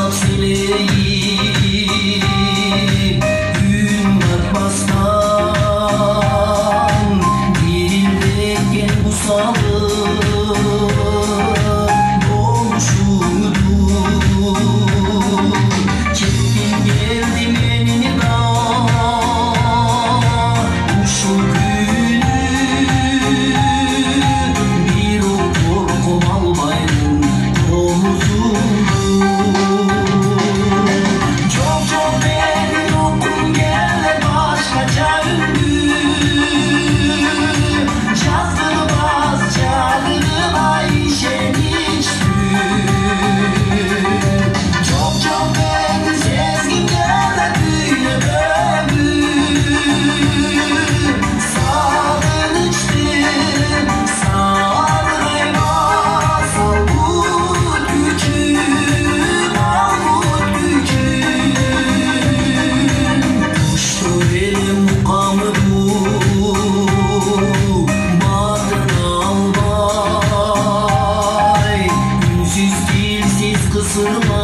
başlap sileyim gün bakmazdan dilindeyken bu sağlık dolmuşudur. Çektim geldim elini da şu günü bir o korkum almayın omuzumda. Çok beğendim okum gel başkaca ünlü Cazgır çağırdım Ayşen içtü. Çok beğendim sezgin gel büyüle bömür sağın içti sağın eyvah salbut gücüm almut gücüm. Kuştur elim mukamı bu batın albay ünsüz dilsiz kısırma